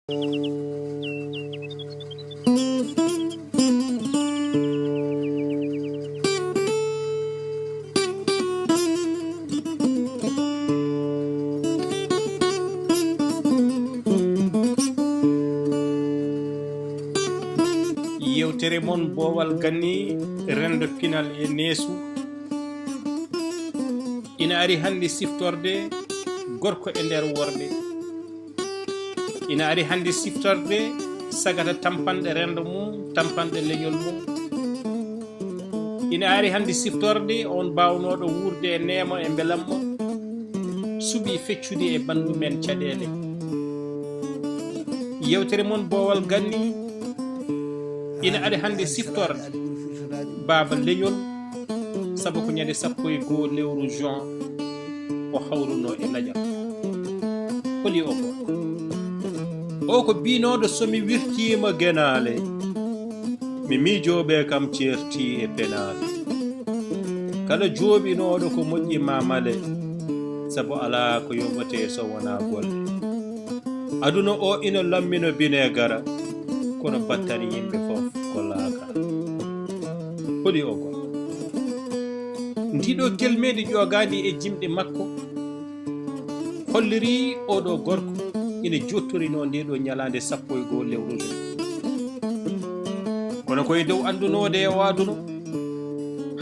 yewtere mon boowal ganni rendo pinal e neesu ina ari hande siftorde gorko e nder worɓe ina ari hande siftorde sagata tampanɗe rendo mum tampanɗe leñol mum ina ari hande siftorde on bawnoɗo wurde e neemo e belamma suuɓi feccude e bandu men caɗele yewtere mon boowal ganni ina ari hande siftorde baba leñol sabu ko ñande 12 lewru juin o hawruno e lajal holi o gorko o ko binoɗo somi wirtima genale mi miijoɓe kam certi e penale kala jooɓinoɗo ko moƴƴi mamale sabu ala ko yoɓate so wona golle aduna o ina lammino binegara kono battani yimɓe fof ko laaka holi o gorko ndiɗo kelmeɗe ƴogadi e jimɗe makko holliri oɗo gorko ina jottorino ndeɗo ñalande 12 lewru juin kono koye dow andunode e waduno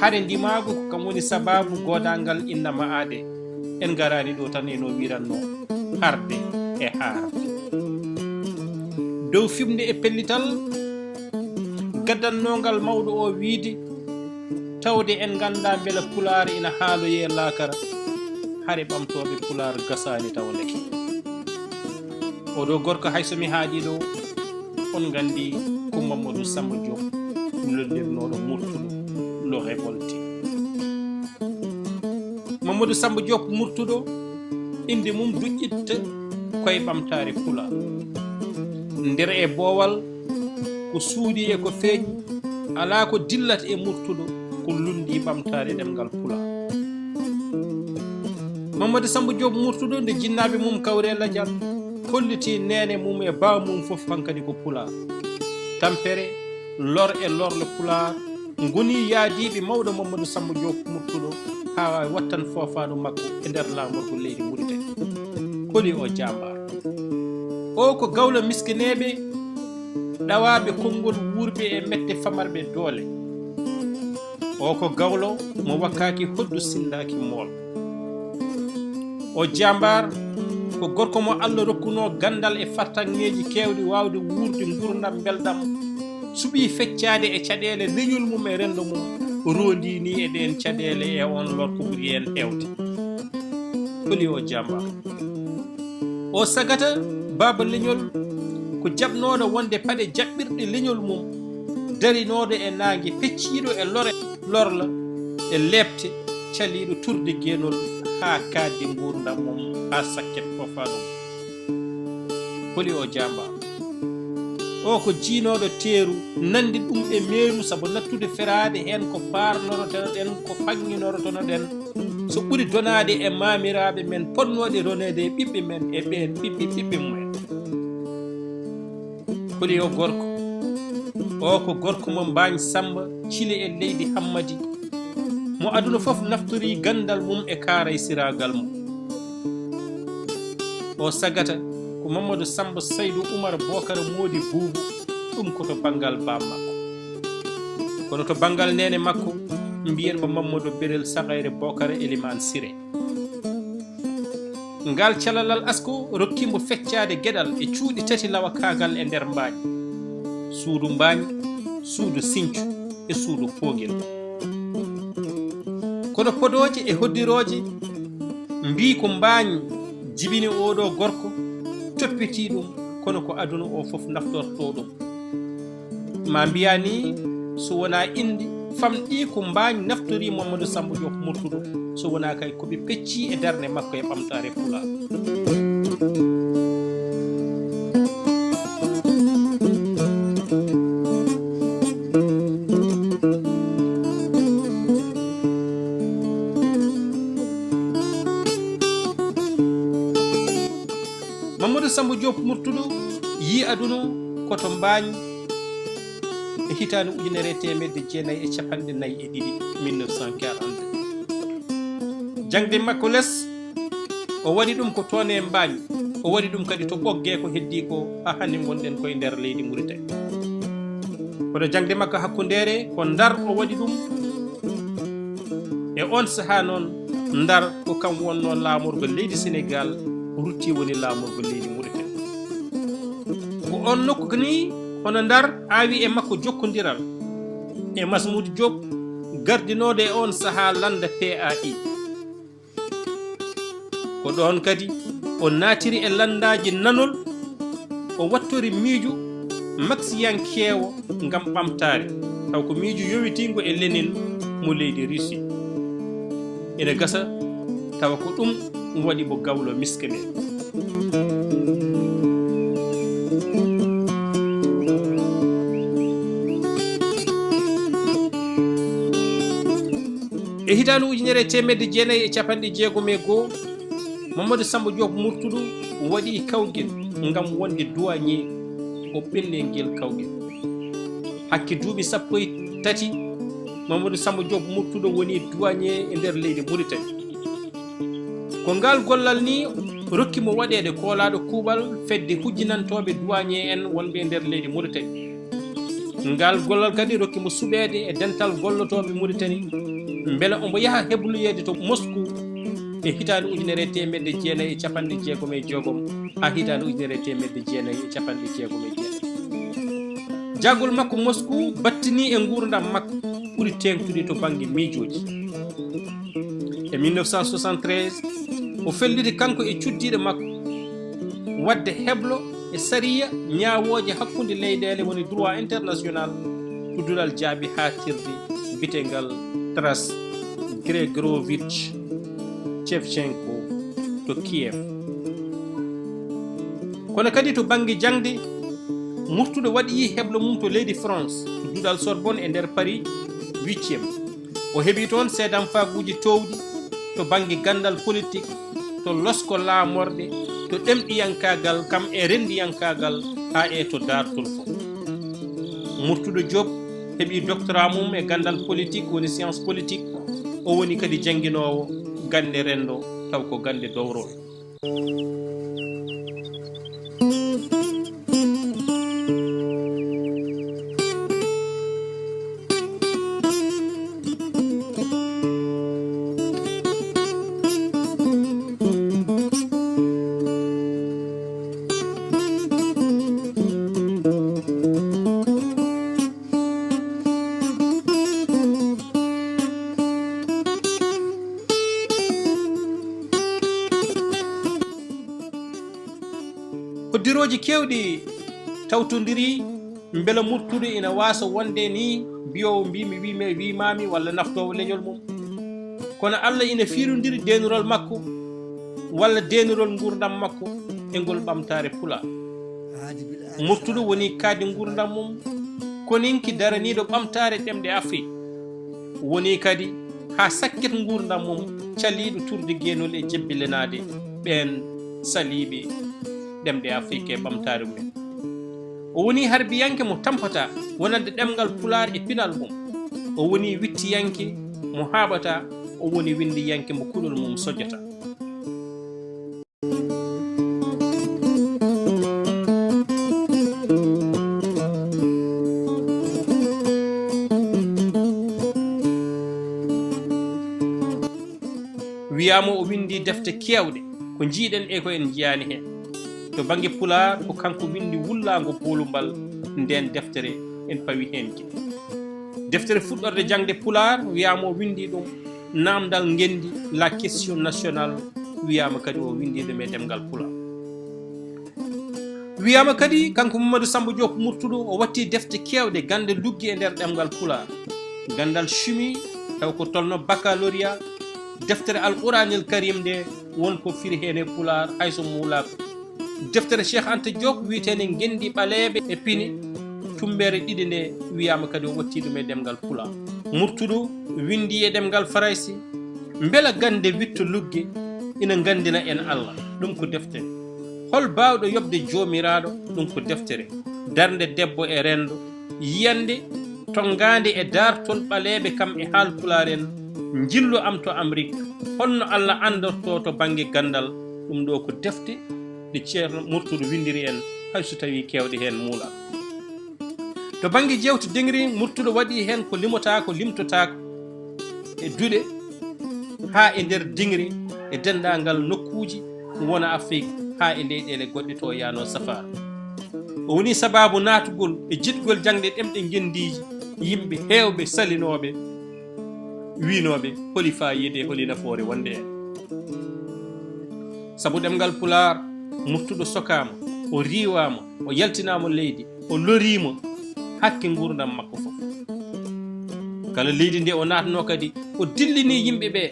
hare ndimago ko kam woni sababu godalngal innama aade en garani ɗo tan eno wiranno harde e haarde dow fimde e pellital gaddannogal mawɗo o wiide tawde en ganda beela pulaar ina haaloye laakara hare ɓamtoɓe pulaar gasani tawleke oɗo gorko hay somi haaɗi ɗo on gandi ko Mamadou Samba Diop lolirnoɗo murtuɗo lo révolté Mamadou Samba Diop murtuɗo inde mum duƴƴitta koye ɓamtare pulaar nder e boowal ko suudi e ko feeñi ala ko dillat e murtuɗo ko lundi ɓamtare ɗemgal pulaar Mamadou Samba Diop murtuɗo nde jinnaɓe mum kawre ladial holliti nene mum e baw mum fof hankadi ko pulaar tampere lor e lorle pulaar goni yaadiɓe mawɗo Mamadou Samba Diop murtuɗo ha wawi wattan fofanu makko e nder lamorgo leydi Mauritanie holi o jambar o ko gawlo miskineɓe ɗawaɓe konngol wurɓe e mette famarɓe doole o ko gawlo mo wakkaki hoddu sindaki mool o jambar ko gorko mo Allah rokkuno gandal e fartanŋeji kewɗi wawde wurde gurdam beldam suuɓi feccade e caɗele leñol mum e rendo mum rondi ni e ɗen caɗele e on lor ko ɓuuri hen hewde holi o jambar o sagata baba leñol ko jabnoɗo wonde paɗe jaɓɓirɗe leñol mum darinoɗo e nangue fecciɗo e lorla e lebte caliɗo turde guenol ha kaddi gurdam mum ha sakket fofanum holi o jamba o ko jiinoɗo teeru nandi ɗum e meeru saabu nattude ferade hen ko parnorotono ɗen ko fanginorotono ɗen so ɓuuri donade e mamiraɓe men ponnoɗe ronede e ɓiɓɓe men e ɓen ɓiɓɓe mumen holi o gorko o ko gorko mo Mbagne Samba Thile e leydi Hammadi mo aduna fof naftori gandal mum e kaaray siragal mum o sagata ko Mamadou Samba Saydou Oumar Bocara Mody Boubou ɗum koto banggal bam makko kono to banggal nene makko mbiyen mo Mamadou Birel Sakayre Bocara Elimane Siré ngal calalal asko rokkimo feccade gueɗal e cuuɗi tati lawa kagal e nder Mbagne suudu Mbagne suudu Sinthiou e suudu Pogel kono podoje e hoddiroje mbi ko Mbagne jibini oɗo gorko toppiti ɗum kono ko aduna o fof naftorto ɗum ma mbiya ni so wona indi famɗi ko Mbagne naftori Mamadou Samba Diop murtuɗo so wona kay koɓe pecci e darde makko e ɓamtare pulaar Mamadou Samba Diop murtuɗo yi aduna koto mbañi e hitande ujunere temedde jeenayyi e capanɗe nayyi e ɗiɗi 1942 jangde makko less o waɗi ɗum ko toon e mbañi o waɗi ɗum kadi to ɓogge ko heddi ko ha hande gonɗen koye nder leydi Mauritanie kono jangde makko hakkundere ko Ndar o waɗi ɗum e on saha noon Ndar ko kam wonno laamorgo leydi Sénégal rutti woni laamorgo leydi Mauritanie ko on nokku ni hono Ndar aawi e makko jokkodiral e Masmoudou Diop gardinode e on saha landa PAI ko ɗon kadi o naatiri e landaji nanol o wattori miijo maksiyankeewo ngam ɓamtare taw ko miijo yowitingo e Lénine mo leydi Russie ene gasa tawa ko ɗum waɗi mo gawlo miske men e hitande ujunere temedde jeenayyi e capanɗe jeegom e goho Mamadou Samba Diop Murtudu waɗi kawgel ngam wonde douanier o ɓellel kawgel hakke duuɓi 13 Mamadou Samba Diop Murtudu woni douanier e nder leydi Mauritanie ko ngal gollal ni rokkimo waɗede koolaɗo kuuɓal fedde hujjinantoɓe douanier en wonɓe e nder leydi Mauritanie ngal gollal kadi rokkimo suɓede e dental gollotoɓe Mauritanie beele omo yaha hebloyede to Moscou e hitande ujunere temedde jeenayyi e capanɗe jeegom e joogom ha hitande ujunere temedde jeenayyi e capanɗe jeegom e jeenayyi jaggol makko Moscou battini e gurdam makko ɓuri tengtude to banggue miijoji e 1973 o felliti kanko e cuddiɗo makko wadde heblo e sariya ñawoje hakkude leyɗele woni droit international tuddudal jaabi ha tirde bitegal Taras Gregorovich Shevchenko to Kiev kono kadi to banggue jangde Murtudu waɗi heblo mum to leydi France to duɗal Sorbonne e nder Paris 8e o heeɓi toon seedam faguji towɗi to banggue gandal politique to losko laamorɗe to ɗemɗiyankagal kam e rendiyankagal ha e to dartol fof Murtudu Diop heeɓi doctorat mum e gandal politique woni science politique o woni kadi jangguinowo gande rendo taw ko gande dowrol hoddiroji kewɗi tawtodiri beela Murtudu ina wasa wonde ni mbiyowo mbimi wimami walla naftowo leñol mum kono Allah ina fiirodiri denurol makko walla denurol gurdam makko e ngol ɓamtare pula Murtudu woni kaadi gurdam mum koninki daraniɗo ɓamtare ɗemɗe Afrique woni kadi ha sakket gurdam mum caliɗo turde guenol e jebbilenade ɓen saliɓe ɗemɗe Afrique e ɓamtare mumen o woni harbiyanke mo tampata wonande ɗemgal pular e pinal mum o woni wittiyanke mo haɓata o woni windiyanke mo kuɗol mum sojjata wiyama o windi defte kewɗe ko jiiɗen e ko en jiyani hen to banggue pular ko kanko windi wullago bolumbal nden deftere en pawi hen ki deftere fuɗɗorde jangde pular wiyama o windi ɗum namdal ngendi la question nationale wiyama kadi o windi ɗum e ɗemgal pular wiyama kadi kanko Mamadou Samba Diop Murtudu o watti defte kewɗe gande luggi e nder ɗemgal pular gandal chimie taw ko tolno baccalauréat deftere alquranil karim nde wonko firi hen e pular hayso muulako deftere Cheikh Anta Diop witene gendi ɓaleɓe e pini tumbere ɗiɗi nde wiyama kadi o watti ɗum e ɗemgal pular Murtudu windi e ɗemgal faraysi beela gande witto lugge ina gandina en Allah ɗum ko deftere hol bawɗo yobde jomiraɗo ɗum ko deftere darde debbo e rendo yiyande tongande e dartol ɓaleɓe kam e haalpulaar en jillu am to Amérique honno Allah andorto to banggue gandal ɗum ɗo ko defte ɗe ceerno Murtudo windiri en hayso tawi kewɗe hen muula to banggue jewte degri Murtudo waɗi hen ko limotako limtotako e duɗe ha e nder dingri e dendagal nokkuji wona Afrique ha e leyɗele goɗɗe to yano safar o woni sababu natugol e jiɗgol jangde ɗemɗe gendiji yimɓe hewɓe salinoɓe winoɓe holi fayide holi nafoore wonde en sabu ɗemgal Pulaar Murtudo sokama o riwama o yaltinama leydi o lorima hakke gurdam makko fof kala leydi ndi o natno kadi o dillini yimɓe ɓe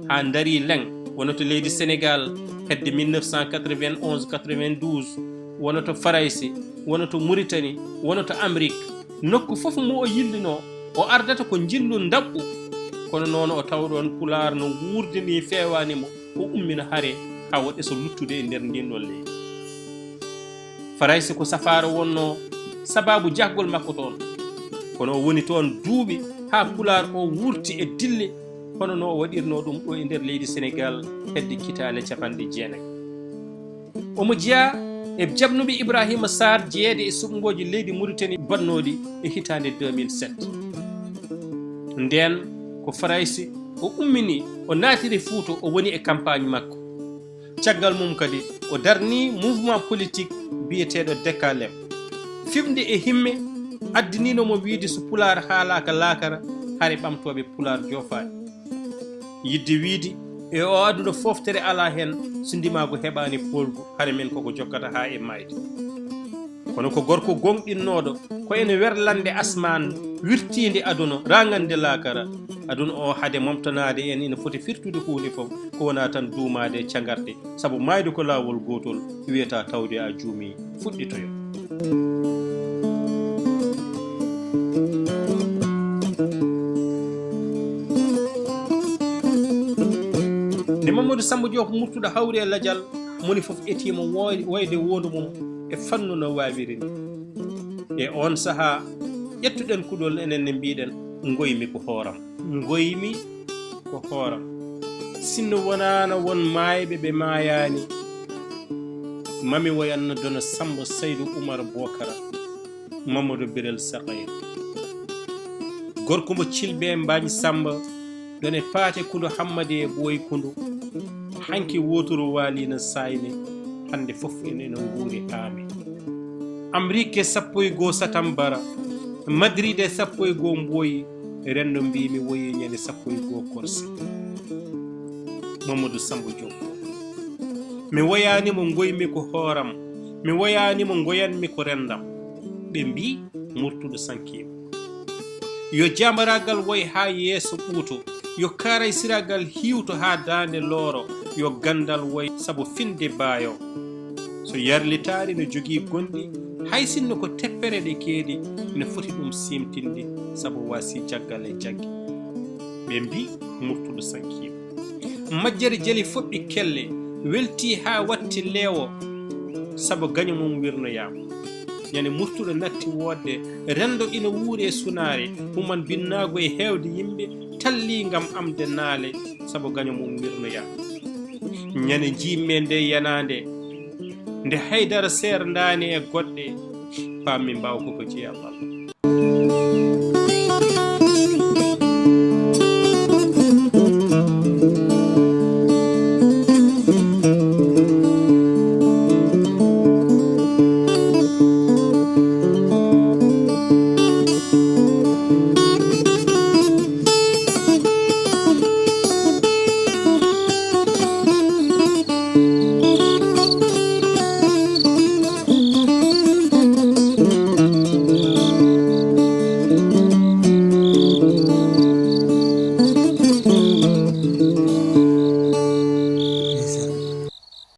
ha daari leng wonoto leydi Sénégal hedde 1991 92 wonoto Faraysi wonoto Mauritanie wonoto Amérique nokku fof mo o yillino o ardata ko jillu dabɓu kono noon o tawɗon Pulaar no wurdini fewanimo o ummina haare ha waɗe so luttude e nder ndin ɗon leydi Faraysi ko safaro wonno sababu jahgol makko toon kono o woni toon duuɓi ha Pulaar o wurti e dille hono no o waɗirno ɗum ɗo e nder leydi Sénégal hedde kitale 90 omo jeeya e jabnuɓe Ibrahima Sarr jeeyede e suɓgoji leydi Mauritanie bannoɗi e hitande 2007 nden ko Faraysi o ummini o naatiri Fuuta o woni e campagne makko caggal mum kadi o darni mouvement politique biyeteɗo Dekalem fimde e himme addininomo wiide so Pulaar haalaka laakara haare ɓamtoɓe Pulaar joofaani yidde wiide e o aduna foftere ala hen so ndimago heɓani polgu haare men koko jokkata ha e mayde kono ko gorko gonɗinnoɗo ko ene werlande asman wirtinde aduna rangande laakara aduna o haade momtanade en ina foti firtude hunde fof ko wona tan duumade e cangarde saabu mayde ko lawol gotol wiyata tawde a juumi fuɗɗitoyo nde Mamadou Samba Diop Murtudo hawri e ladial moni fof etima woyde wondu mum e fannu no wawiri ni e on saaha ƴettuɗen kuɗol enen ne mbiɗen goymi ko hooram goymi ko hooram sinno wonano won mayɓe ɓe mayani mami woyanno dono Samba Saydou Oumar Bokara Mamadou Birel Sakayr gorko mo cilɓe mbañ Samba ɗone paate kundu Hammadi e ɓooyi kundu hanki wotoro walino sayne hande fof enen nguuri haami Amérique 11 Satambara Madrid 11 Mboyi rendo mbimi woyi ñande 11 Korse Mamadou Samba Diop mi woyanimo goymi ko hooram mi woyanimo goyanmi ko rendam ɓe mbi Murtudo sankima yo jamaragal woy ha yeeso ɓuuto yo karaysiragal hiwto ha dande looro yo gandal woy sabu finde baayo so yarlitaari no jogii gonɗi hay sinno ko teppere ɗe keedi ne foti ɗum simtinde sabu wasi jaggal e jaggi ɓe mbi Murtudo sankima majjere jali foɓɓi kelle welti ha watti leewo sabu gaño mum wirnoyama ñande Murtudo natti wodde rendo ina wuuri e sunaare human binnago e heewde yimɓe talli ngam amde naale sabu gaño mum wirnoyama ñande jimme nde yanande nde haydara seer ndani e goɗɗe pammi mbaw koko jeeyal Allah